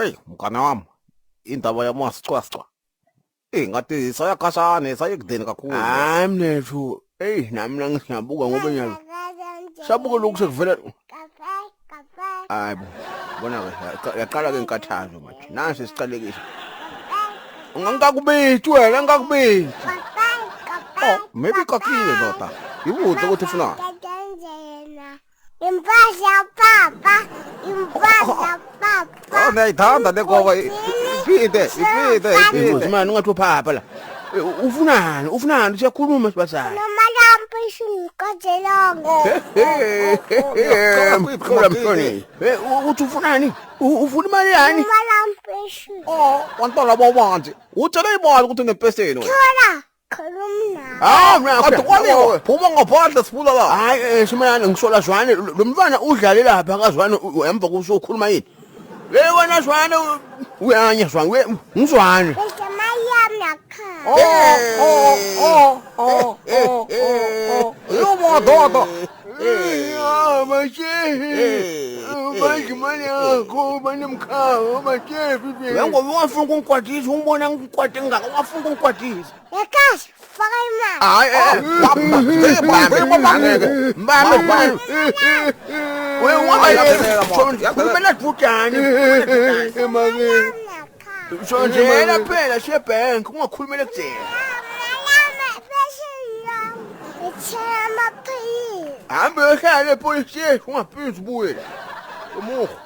Hey, mngane wami. Indaba yamasicwasicwa. Ngathi sayakashane sayekudeni kakhulu. Hayi mnethu, nami ngiyabuka ngoba nyalo. Sabuka lokhu sekuvela. Hayi bo. Bona ke yaqala ke inkathazo manje. Nasi sicalekile. Ngangikakubithi wena, ngikakubithi. Oh, maybe kakile ndoda. Yibuze ukuthi ufuna. Impahla papa, impahla papa. Oh, ngiyayithanda le ngoba iphinde. Manje ungathi uphapha la. Ufunani? Ufunani siyakhuluma sibasana. Noma lampo ishunikojelongo. Khona mhloni. Uthi ufunani? Ufuna imali yani? Noma lampo ishu. Oh, wantwana bobanje. Utshele imali ukuthi ngempeseni wena. Thola, khuluma. Mina Adukwani, phuma ngaphandle sifuna la. hayi simanyana ngisola Zwane lo mfana udlale lapha kaZwane emva kusokhuluma yini wena Zwane uyanya Zwane ngizwane Bese mayami nakha. Yo madoda. manje manje yakho banemkhawa bajefi ngoba wafuna ukungikwatisa ungibona ngikwate ngaka wafuna ukungikwatisa Yakash, faka imali. Hayi, mbambe khulumela bhutani Mayami nakha. sonjela phela shebank ungakhulumela kujela Mayami bese lo. Ichema phili. hambe ehlale epolice station ungaphinzi ubuye la umukhwa